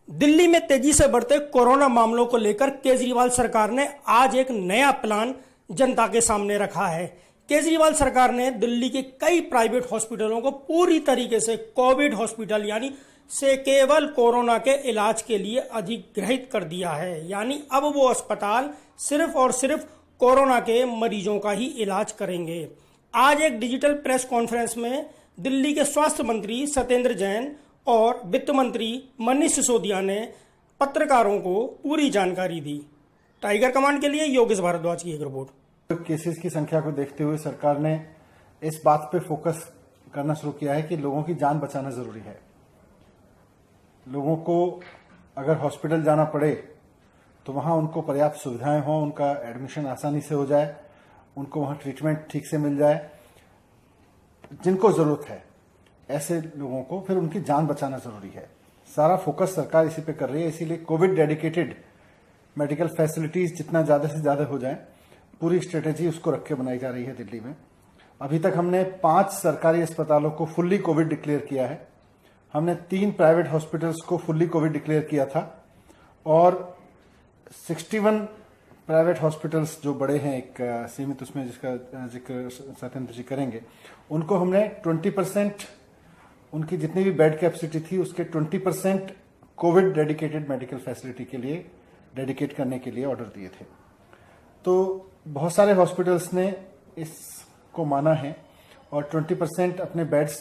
दिल्ली में तेजी से बढ़ते कोरोना मामलों को लेकर केजरीवाल सरकार ने आज एक नया प्लान जनता के सामने रखा है। केजरीवाल सरकार ने दिल्ली के कई प्राइवेट हॉस्पिटलों को पूरी तरीके से कोविड हॉस्पिटल यानी से केवल कोरोना के इलाज के लिए अधिग्रहित कर दिया है। यानी अब वो अस्पताल सिर्फ और सिर्फ कोरोना के मरीजों का ही इलाज करेंगे। आज एक डिजिटल प्रेस कॉन्फ्रेंस में दिल्ली के स्वास्थ्य मंत्री सत्येंद्र जैन और वित्त मंत्री मनीष सिसोदिया ने पत्रकारों को पूरी जानकारी दी। टाइगर कमांड के लिए योगेश भारद्वाज की एक रिपोर्ट। केसेस की संख्या को देखते हुए सरकार ने इस बात पे फोकस करना शुरू किया है कि लोगों की जान बचाना जरूरी है। लोगों को अगर हॉस्पिटल जाना पड़े तो वहां उनको पर्याप्त सुविधाएं हों, उनका एडमिशन आसानी से हो जाए, उनको वहां ट्रीटमेंट ठीक से मिल जाए। जिनको जरूरत है ऐसे लोगों को फिर उनकी जान बचाना जरूरी है। सारा फोकस सरकार इसी पे कर रही है। इसीलिए कोविड डेडिकेटेड मेडिकल फैसिलिटीज जितना ज्यादा से ज्यादा हो जाए, पूरी स्ट्रेटेजी उसको रख के बनाई जा रही है दिल्ली में। अभी तक हमने 5 सरकारी अस्पतालों को फुल्ली कोविड डिक्लेयर किया है। हमने 3 प्राइवेट हॉस्पिटल्स को फुल्ली कोविड डिक्लेयर किया था और 61 प्राइवेट हॉस्पिटल्स जो बड़े हैं, एक सीमित उसमें जिसका जिक्र सत्येंद्र जी करेंगे, उनको हमने 20% उनकी जितनी भी बेड कैपेसिटी थी उसके 20% कोविड डेडिकेटेड मेडिकल फैसिलिटी के लिए डेडिकेट करने के लिए ऑर्डर दिए थे। तो बहुत सारे हॉस्पिटल्स ने इसको माना है और 20% अपने बेड्स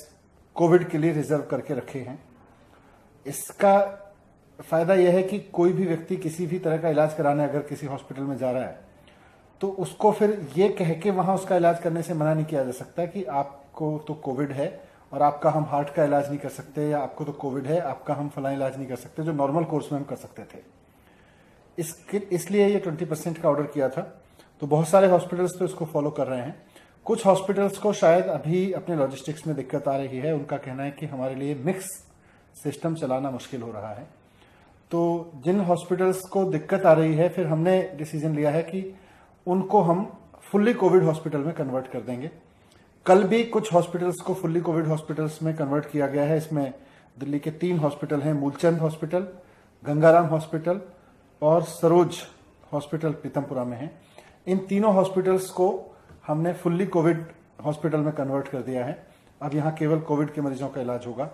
कोविड के लिए रिजर्व करके रखे हैं। इसका फायदा यह है कि कोई भी व्यक्ति किसी भी तरह का इलाज कराने अगर किसी हॉस्पिटल में जा रहा है तो उसको फिर ये कह के वहां उसका इलाज करने से मना नहीं किया जा सकता कि आपको तो कोविड है और आपका हम हार्ट का इलाज नहीं कर सकते, या आपको तो कोविड है आपका हम फला इलाज नहीं कर सकते, जो नॉर्मल कोर्स में हम कर सकते थे। इसलिए ये 20% का ऑर्डर किया था। तो बहुत सारे हॉस्पिटल्स तो इसको फॉलो कर रहे हैं। कुछ हॉस्पिटल्स को शायद अभी अपने लॉजिस्टिक्स में दिक्कत आ रही है। उनका कहना है कि हमारे लिए मिक्स सिस्टम चलाना मुश्किल हो रहा है। तो जिन हॉस्पिटल्स को दिक्कत आ रही है, फिर हमने डिसीजन लिया है कि उनको हम फुल्ली कोविड हॉस्पिटल में कन्वर्ट कर देंगे। कल भी कुछ हॉस्पिटल्स को फुल्ली कोविड हॉस्पिटल्स में कन्वर्ट किया गया है। इसमें दिल्ली के 3 हॉस्पिटल हैं, मूलचंद हॉस्पिटल, गंगाराम हॉस्पिटल और सरोज हॉस्पिटल पीतमपुरा में है। इन तीनों हॉस्पिटल्स को हमने फुल्ली कोविड हॉस्पिटल में कन्वर्ट कर दिया है। अब यहाँ केवल कोविड के मरीजों का इलाज होगा।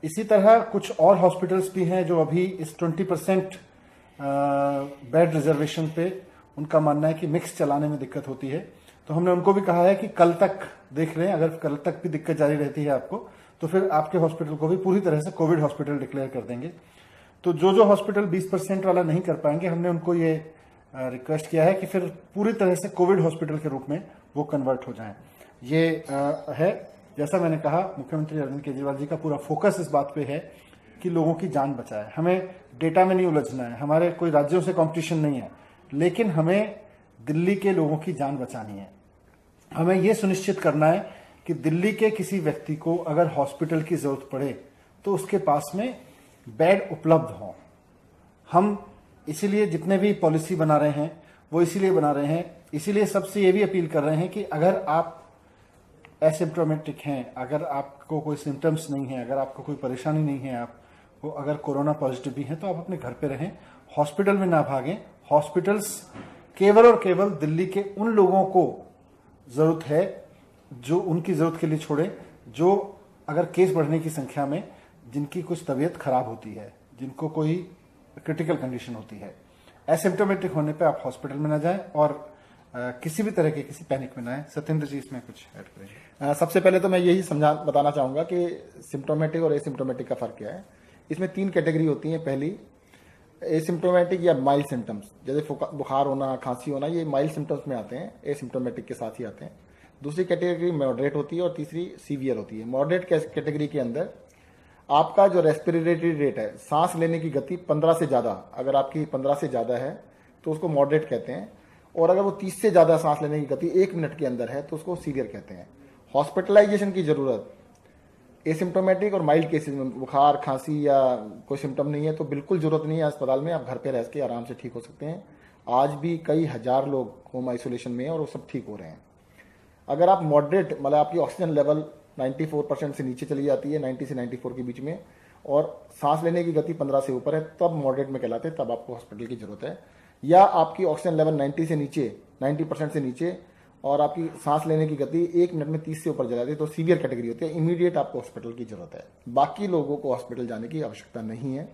इसी तरह कुछ और हॉस्पिटल्स भी हैं जो अभी इस 20% बेड रिजर्वेशन पे उनका मानना है कि मिक्स चलाने में दिक्कत होती है। तो हमने उनको भी कहा है कि कल तक देख लें, अगर कल तक भी दिक्कत जारी रहती है आपको तो फिर आपके हॉस्पिटल को भी पूरी तरह से कोविड हॉस्पिटल डिक्लेयर कर देंगे। तो जो हॉस्पिटल 20% वाला नहीं कर पाएंगे, हमने उनको ये रिक्वेस्ट किया है कि फिर पूरी तरह से कोविड हॉस्पिटल के रूप में वो कन्वर्ट हो जाएं। ये है, जैसा मैंने कहा, मुख्यमंत्री अरविंद केजरीवाल जी का पूरा फोकस इस बात पे है कि लोगों की जान बचाए। हमें डेटा में नहीं उलझना है, हमारे कोई राज्यों से कंपटीशन नहीं है, लेकिन हमें दिल्ली के लोगों की जान बचानी है। हमें यह सुनिश्चित करना है कि दिल्ली के किसी व्यक्ति को अगर हॉस्पिटल की जरूरत पड़े तो उसके पास में बेड उपलब्ध हो। हम इसीलिए जितने भी पॉलिसी बना रहे हैं वो इसीलिए बना रहे हैं, इसीलिए सबसे ये भी अपील कर रहे हैं कि अगर आप एसिम्प्टोमेटिक हैं, अगर आपको कोई सिम्टम्स नहीं है, अगर आपको कोई परेशानी नहीं है, आपको अगर कोरोना पॉजिटिव भी है तो आप अपने घर पे रहें, हॉस्पिटल में ना भागें। हॉस्पिटल्स केवल और केवल दिल्ली के उन लोगों को जरूरत है जो उनकी जरूरत के लिए छोड़े, जो अगर केस बढ़ने की संख्या में जिनकी कुछ तबीयत खराब होती है, जिनको कोई क्रिटिकल कंडीशन होती है। एसिम्प्टोमेटिक होने पे आप हॉस्पिटल में ना जाएं और किसी भी तरह के किसी पैनिक में ना आए। सत्येंद्र जी इसमें कुछ ऐड करेंगे। सबसे पहले तो मैं यही बताना चाहूंगा कि सिम्टोमेटिक और एसिम्टोमेटिक का फर्क क्या है। इसमें 3 कैटेगरी होती है। पहली एसिम्टोमेटिक या माइल्ड सिम्टम्स, जैसे बुखार होना, खांसी होना, ये माइल्ड सिम्टम्स में आते हैं, एसिम्टोमेटिक के साथ ही आते हैं। दूसरी कैटेगरी मॉडरेट होती है और तीसरी सीवियर होती है। मॉडरेट कैटेगरी के अंदर आपका जो रेस्पिरेटरी रेट है, सांस लेने की गति 15 से ज्यादा, अगर आपकी 15 से ज्यादा है तो उसको मॉडरेट कहते हैं, और अगर वो 30 से ज्यादा सांस लेने की गति 1 मिनट के अंदर है तो उसको सीवियर कहते हैं। हॉस्पिटलाइजेशन की जरूरत एसिम्टोमेटिक और माइल्ड केसेस में, बुखार, खांसी या कोई सिम्टम नहीं है तो बिल्कुल जरूरत नहीं है अस्पताल में, आप घर पे रह के आराम से ठीक हो सकते हैं। आज भी कई हजार लोग होम आइसोलेशन में हैं और वो सब ठीक हो रहे हैं। अगर आप मॉडरेट, मतलब आपकी ऑक्सीजन लेवल 94% से नीचे चली जाती है, 90 से 94 के बीच में, और सांस लेने की गति 15 से ऊपर है तब मॉडरेट में कहलाते हैं, तब आपको हॉस्पिटल की जरूरत है। या आपकी ऑक्सीजन लेवल 90 से नीचे, 90% से नीचे और आपकी सांस लेने की गति 1 मिनट में 30 से ऊपर चला जाती है तो सीवियर कैटेगरी होती है, इमीडिएट आपको हॉस्पिटल की जरूरत है। बाकी लोगों को हॉस्पिटल जाने की आवश्यकता नहीं है।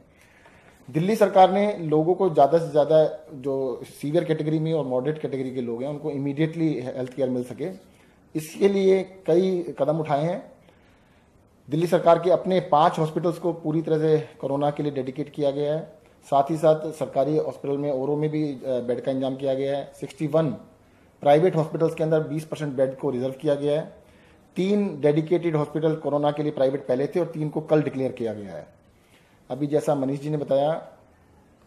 दिल्ली सरकार ने लोगों को ज़्यादा से ज़्यादा जो सीवियर कैटेगरी में और मॉडरेट कैटेगरी के लोग हैं उनको इमीडिएटली हेल्थ केयर मिल सके, इसके लिए कई कदम उठाए हैं। दिल्ली सरकार के अपने 5 हॉस्पिटल्स को पूरी तरह से कोरोना के लिए डेडिकेट किया गया है। साथ ही साथ सरकारी हॉस्पिटल में औरों में भी बेड का इंतजाम किया गया है। 61 प्राइवेट हॉस्पिटल्स के अंदर 20% बेड को रिजर्व किया गया है। 3 डेडिकेटेड हॉस्पिटल कोरोना के लिए प्राइवेट पहले थे और 3 को कल डिक्लेयर किया गया है। अभी जैसा मनीष जी ने बताया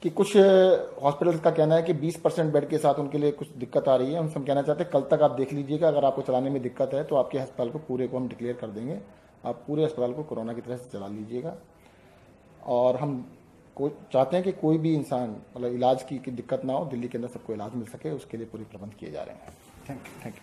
कि कुछ हॉस्पिटल्स का कहना है कि 20% बेड के साथ उनके लिए कुछ दिक्कत आ रही है। उनसे हम कहना चाहते हैं कल तक आप देख लीजिएगा, अगर आपको चलाने में दिक्कत है तो आपके अस्पताल को पूरे को हम डिक्लेयर कर देंगे, आप पूरे अस्पताल को कोरोना की तरह से चला लीजिएगा। और हम चाहते हैं कि कोई भी इंसान मतलब इलाज की दिक्कत ना हो, दिल्ली के अंदर सबको इलाज मिल सके, उसके लिए पूरे प्रबंध किए जा रहे हैं। Thank you.